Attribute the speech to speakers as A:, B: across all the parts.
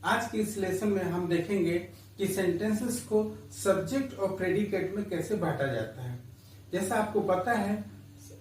A: आज के इस लेसन में हम देखेंगे कि सेंटेंसेस को सब्जेक्ट और प्रेडिकेट में कैसे बांटा जाता है। जैसा आपको पता है,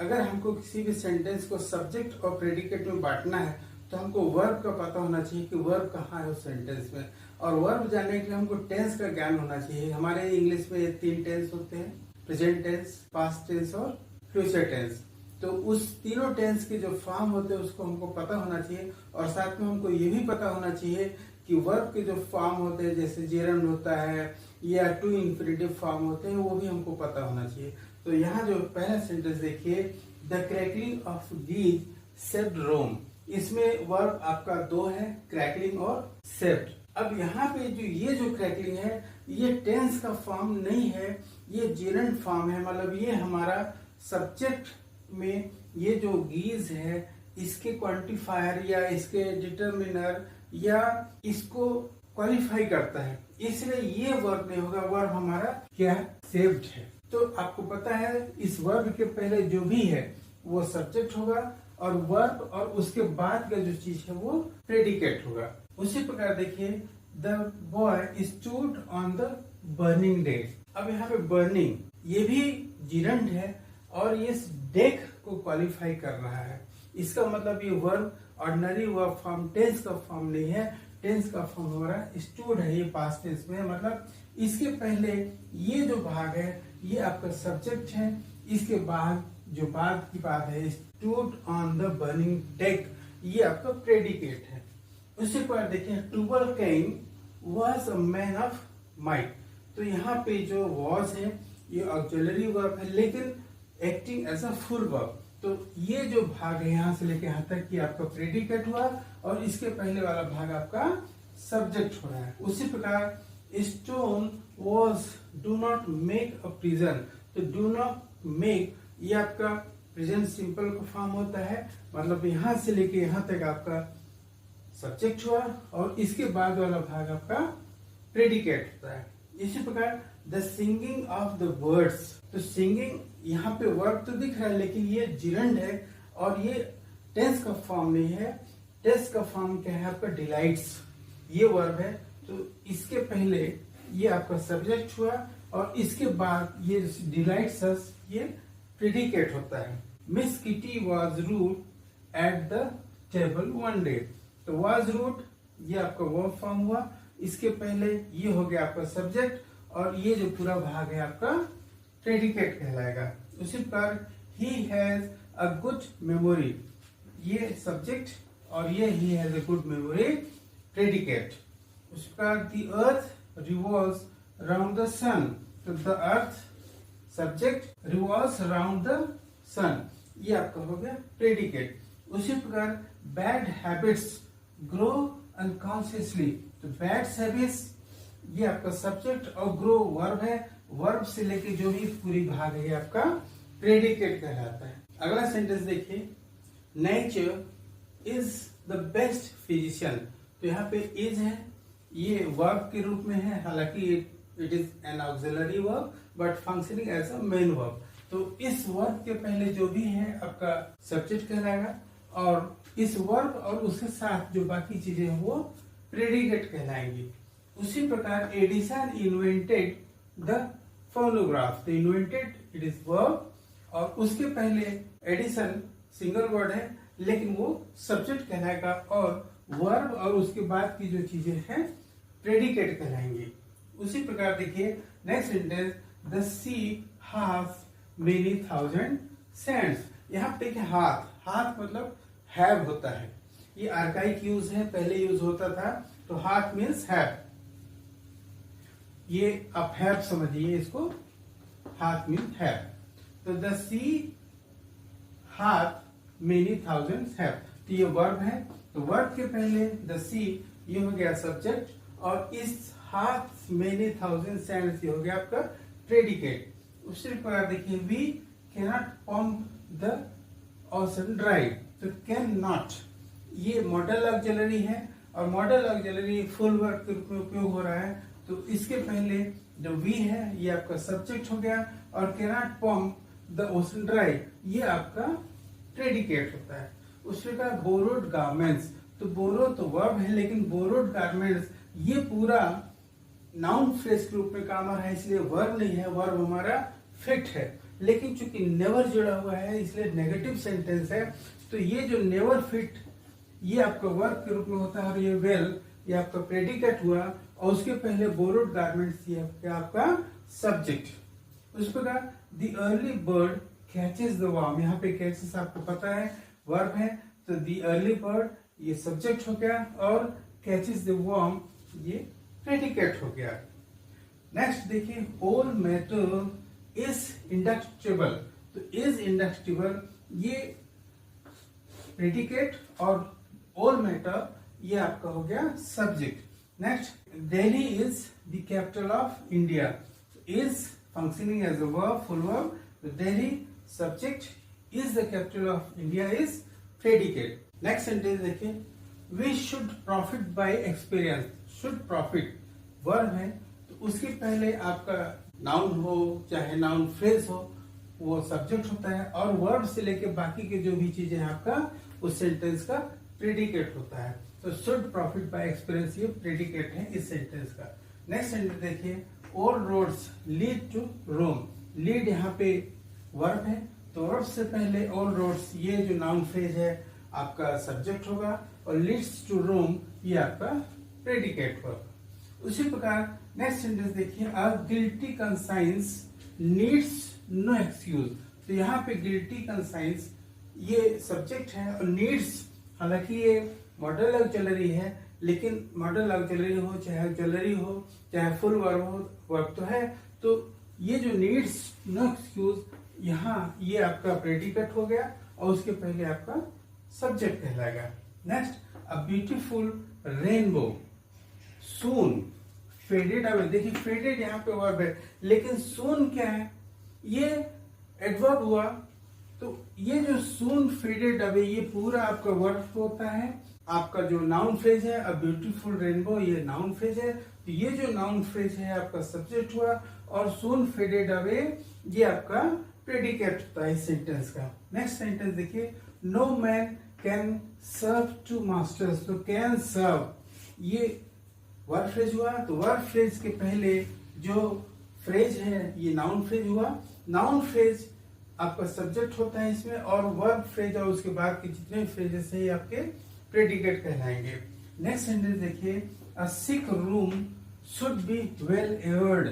A: अगर हमको किसी भी सेंटेंस को सब्जेक्ट और प्रेडिकेट में बांटना है तो हमको वर्ब का पता होना चाहिए कि वर्ब कहाँ है उस सेंटेंस में, और वर्ब जानने के लिए हमको टेंस का ज्ञान होना चाहिए। हमारे इंग्लिश में 3 टेंस होते हैं, प्रेजेंट टेंस, पास्ट टेंस और फ्यूचर टेंस। तो उस तीनों टेंस के जो फॉर्म होते हैं उसको हमको पता होना चाहिए, और साथ में हमको ये भी पता होना चाहिए कि वर्ब के जो फॉर्म होते हैं, जैसे जेरंड होता है या टू इंफिनिटिव फॉर्म होते हैं, वो भी हमको पता होना चाहिए। तो यहाँ जो पहला सेंटेंस देखिए, द क्रैकलिंग ऑफ गीज सेव्ड रोम। इसमें वर्ब आपका 2 है, क्रैकलिंग और सेव्ड। अब यहाँ पे ये जो क्रैकलिंग है, ये टेंस का फॉर्म नहीं है, ये जेरंड फॉर्म है। मतलब ये हमारा सब्जेक्ट में ये जो गीज है, इसके क्वांटिफायर या इसके डिटर्मिनर या इसको क्वालिफाई करता है, इसलिए ये वर्ब नहीं होगा। वर्ब हमारा क्या है? सेव्ड है। तो आपको पता है इस वर्ब के पहले जो भी है वो सब्जेक्ट होगा, और वर्ब और उसके बाद का जो चीज है वो प्रेडिकेट होगा। उसी प्रकार देखिए, the boy stood on the burning deck. अब यहाँ पे बर्निंग ये भी जिरंड है और ये डेक को क्वालिफाई कर रहा है। इसका मतलब ये verb ordinary verb form, tense का फॉर्म नहीं है। टेंस का फॉर्म हमारा स्टूड है, ये पास्ट टेंस में है। मतलब इसके पहले ये जो भाग है ये आपका सब्जेक्ट है, इसके बाद जो बाद की बात है, stood on the burning deck, ये आपका प्रेडिकेट है। उसी पर देखिए, टूबल can was a man of might. तो यहाँ पे जो वॉज है ये ऑक्सिलरी वर्ब है, लेकिन acting as a full verb. तो ये जो भाग है यहाँ से लेके यहाँ तक, ये आपका प्रेडिकेट हुआ, और इसके पहले वाला भाग आपका सब्जेक्ट हो रहा है। उसी प्रकार stone was do not make a prison. तो डू नॉट मेक ये आपका प्रेजेंट सिंपल का फॉर्म होता है, मतलब यहाँ से लेके यहाँ तक आपका सब्जेक्ट हुआ, और इसके बाद वाला भाग आपका प्रेडिकेट होता है। इसी प्रकार the singing of the words. तो सिंगिंग यहाँ पे वर्ब तो दिख रहा है, लेकिन ये जिरंड है और ये टेंस का फॉर्म नहीं है। टेंस का फॉर्म क्या है आपका? डिलाइट्स, ये वर्ब है। तो इसके पहले ये आपका सब्जेक्ट हुआ, और इसके बाद ये डिलाइट्स ये प्रेडिकेट होता है। Miss Kitty was rude at the table one day. तो वॉज रूड ये आपका वर्ब फॉर्म हुआ, इसके पहले ये हो गया आपका सब्जेक्ट, और ये जो पूरा भाग है आपका प्रेडिकेट कहलाएगा। उसी प्रकार he has a good memory, ये सब्जेक्ट, और ये he has a good memory predicate. उसी प्रकार the earth revolves around the sun. तो the earth subject, revolves around the sun, ये आपका हो गया प्रेडिकेट। उसी प्रकार बैड हैबिट्स ग्रो अनकॉन्शियसली। तो बैड हैबिट्स ये आपका सब्जेक्ट, और ग्रो वर्ब है। वर्ब से लेके जो भी पूरी भाग है आपका प्रेडिकेट कहलाता है। अगला सेंटेंस देखिए, nature is the best physician. तो यहाँ पे इज है, ये वर्ब के रूप में है, हालांकि it is an auxiliary verb but functioning as a main verb. तो इस वर्ब के पहले जो भी है आपका सब्जेक्ट कहलाएगा, और इस वर्ब और उसके साथ जो बाकी चीजें हैं वो प्रेडिकेट कहलाएंगी। उसी प्रकार एडिसन इन्वेंटेड द फोनोग्राफ। तो इन्वेंटेड इट इज वर्ब, और उसके पहले एडिसन सिंगल वर्ड है, लेकिन वो सब्जेक्ट कहलाएगा, और वर्ब और उसके बाद की जो चीजें हैं प्रेडिकेट कहलाएंगी। उसी प्रकार देखिए next sentence, the sea has many thousand sands. यहाँ पे देखिए हाथ, हाथ मतलब हैव होता है, ये आर्काइक यूज है, पहले यूज होता था। तो हाथ मीन्स हैव, ये आप हैव समझिए इसको, हाथ मीन हैव। तो द सी हाथ मेनी थाउजेंड्स हैव, तो ये वर्ब है। तो वर्ब के पहले द सी ये हो गया सब्जेक्ट, और इस हाथ मेनी थाउजेंड सैंड्स ये हो गया आपका प्रेडिकेट। उसी प्रकार देखिए, we can not pump the ocean dry. तो कैन नॉट ये मॉडल ऑक्सिलरी है, और मॉडल ऑक्सिलरी फुल वर्ब के रूप में उपयोग हो रहा है। तो इसके पहले जो वी है ये आपका सब्जेक्ट हो गया, और can not pump the ocean dry ये आपका प्रेडिकेट होता है। उस प्रकार बोरोड गारमेंट्स, तो बोरो तो वर्ब है, लेकिन बोरोड गारमेंट्स ये पूरा नाउन फ्रेज के रूप में काम आ रहा है, इसलिए वर्ब नहीं है, वर्ब हमारा फिट है। लेकिन चूंकि नेवर जुड़ा हुआ है इसलिए नेगेटिव सेंटेंस है, तो ये जो नेवर फिट ये आपका वर्ब के रूप में होता है, और ये वेल ये आपका प्रेडिकेट हुआ, और उसके पहले बोरोड गारमेंट्स ये आपका सब्जेक्ट। उस प्रकार the early bird catches the worm, यहाँ पे कैचेस आपको पता है वर्ब है, तो द अर्ली बर्ड ये सब्जेक्ट हो गया, और कैचेस द वर्म ये प्रेडिकेट हो गया। नेक्स्ट देखिए, ऑल मैटर इज इंडक्टिबल, तो इज इंडक्टिबल ये प्रेडिकेट, और ऑल मैटर ये आपका हो गया subject. Next, Delhi is the capital of India, is functioning as a verb, full verb, तो Delhi subject, is the capital of India is predicate. Next sentence देखिए, we should profit by experience, should profit verb है, तो उसके पहले आपका noun हो चाहे noun phrase हो वो सब्जेक्ट होता है, और वर्ब से लेके बाकी के जो भी चीजें हैं आपका उस सेंटेंस का प्रेडिकेट होता है। तो शुड प्रॉफिट बाय एक्सपीरियंस ये प्रेडिकेट है इस सेंटेंस का। नेक्स्ट सेंटेंस देखिए, all roads lead to Rome, lead यहाँ पे वर्ब है, तो वर्ब से पहले ऑल रोड्स ये जो नाउन फ्रेज है आपका सब्जेक्ट होगा, और लीड्स टू रोम ये आपका प्रेडिकेट होगा। उसी प्रकार नेक्स्ट सेंटेंस देखिए, a guilty conscience needs no excuse, तो यहाँ पे गिल्टी कंसाइंस ये सब्जेक्ट है, और नीड्स हालांकि ये मॉडल ऑक्सिलरी है, लेकिन मॉडल ऑक्सिलरी हो चाहे ऑक्सिलरी हो चाहे फुल वर्ब हो, वर्ब तो है, तो ये जो नीड्स नो एक्सक्यूज यहाँ ये आपका प्रेडिकेट हो गया, और उसके पहले आपका सब्जेक्ट कहलाएगा। Next, a beautiful rainbow soon faded away, देखिए फेडेड यहाँ पे वर्ब है, लेकिन सून क्या है, ये एडवर्ब हुआ, तो ये जो सून फेडेड अवे ये पूरा आपका वर्ब होता है। आपका जो नाउन फ्रेज है अ ब्यूटीफुल रेनबो ये नाउन फ्रेज है, तो ये जो नाउन फ्रेज है आपका सब्जेक्ट हुआ, और सून फेडेड अवे ये आपका प्रेडिकेट होता है इस सेंटेंस का। नेक्स्ट सेंटेंस देखिए, no man can serve two masters, तो कैन सर्व ये वर्ब फ्रेज हुआ, तो वर्ब फ्रेज के पहले जो फ्रेज है ये नाउन फ्रेज हुआ, नाउन फ्रेज आपका सब्जेक्ट होता है इसमें, और वर्ब फ्रेज और उसके बाद के जितने फ्रेजेस हैं ये आपके प्रेडिकेट कहलाएंगे। नेक्स्ट सेंटेंस देखिए, a sick room should be well aired,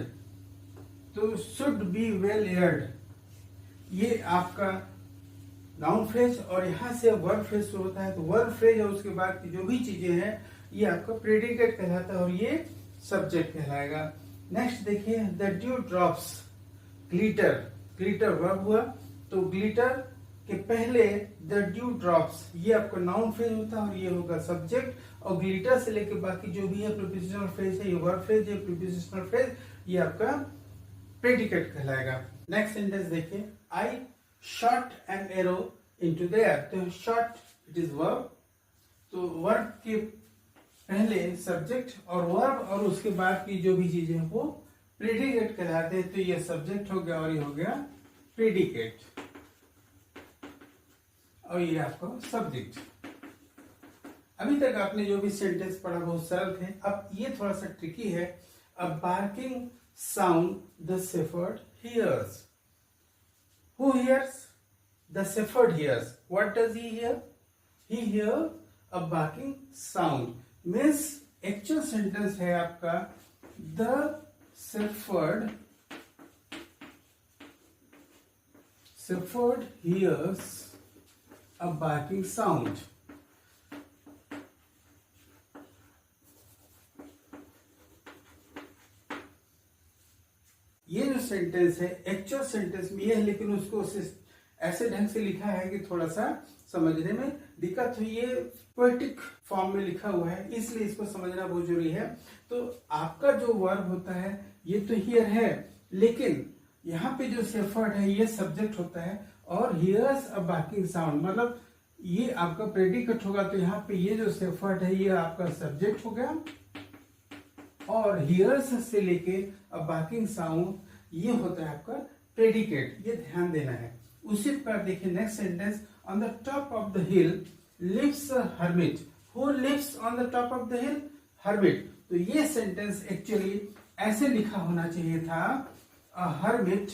A: तो शुड बी वेल एयर्ड ये आपका नाउन फ्रेज, और यहाँ से वर्ब फ्रेज शुरू होता है, तो वर्ब फ्रेज और उसके बाद की जो भी चीजें हैं ये आपका प्रेडिकेट कहलाता है, और ये सब्जेक्ट कहलाएगा। नेक्स्ट देखिए, the due drops glitter, glitter verb हुआ, तो ग्लिटर के पहले द ड्यू ड्रॉप्स ये आपका नाउन फ्रेज होता है, और ये होगा सब्जेक्ट, और ग्लिटर से लेके बाकी जो भी है प्रीपोजिशनल फ्रेज है ये वर्ब फ्रेज है, प्रीपोजिशनल फ्रेज ये आपका प्रेडिकेट कहलाएगा। नेक्स्ट सेंटेंस देखिए, आई shot an arrow into the air, तो शॉट इट इज वर्ब, तो वर्ब के पहले सब्जेक्ट और वर्ब, और उसके बाद की जो भी चीजें वो प्रेडिकेट कहलाते हैं, तो ये सब्जेक्ट हो गया और ये हो गया प्रेडिकेट, और ये आपका सब्जेक्ट। अभी तक आपने जो भी सेंटेंस पढ़ा बहुत सरल थे, अब ये थोड़ा सा ट्रिकी है। A barking sound the shepherd hears, who hears, the shepherd hears, what does he hear, he hear a barking sound, means actual sentence है आपका the shepherd hears a barking sound. ये जो सेंटेंस है actual sentence में ये है, लेकिन उसको ऐसे ढंग से लिखा है कि थोड़ा सा समझने में दिक्कत हुई। ये पोएटिक फॉर्म में लिखा हुआ है, इसलिए इसको समझना बहुत जरूरी है। तो आपका जो वर्ब होता है ये तो हियर है, लेकिन यहाँ पे जो शेफर्ड है ये सब्जेक्ट होता है, और हियर्स अ बार्किंग साउंड मतलब ये आपका प्रेडिकेट होगा, तो यहाँ पे ये जो शेफर्ड है ये आपका सब्जेक्ट हो गया, और हियर्स से लेके अ बार्किंग साउंड ये होता है आपका प्रेडिकेट, ये ध्यान देना है। उसी प्रकार देखिए next sentence, on the top of the hill lives a hermit, who lives on the top of the hill, hermit. तो ये सेंटेंस एक्चुअली ऐसे लिखा होना चाहिए था, a hermit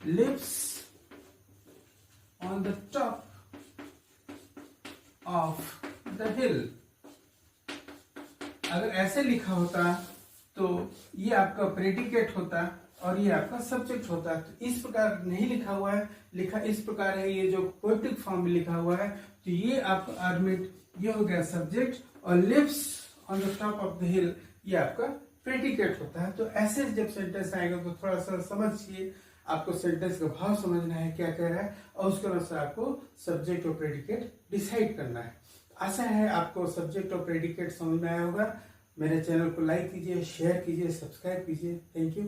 A: lives on the top of the hill. अगर ऐसे लिखा होता तो ये आपका प्रेडिकेट होता और ये आपका सब्जेक्ट होता। तो इस प्रकार नहीं लिखा हुआ है, लिखा इस प्रकार है, ये जो पोएटिक फॉर्म में लिखा हुआ है। तो ये आपका हर्मिट, ये हो गया सब्जेक्ट, और lives on the top of the hill ये आपका प्रेडिकेट होता है। तो ऐसे जब सेंटेंस आएगा तो थोड़ा सा समझिए, आपको सेंटेंस का भाव समझना है क्या कह रहा है, और उसके अनुसार आपको सब्जेक्ट और प्रेडिकेट डिसाइड करना है। आशा है आपको सब्जेक्ट और प्रेडिकेट समझ में आया होगा। मेरे चैनल को लाइक कीजिए, शेयर कीजिए, सब्सक्राइब कीजिए। Thank you.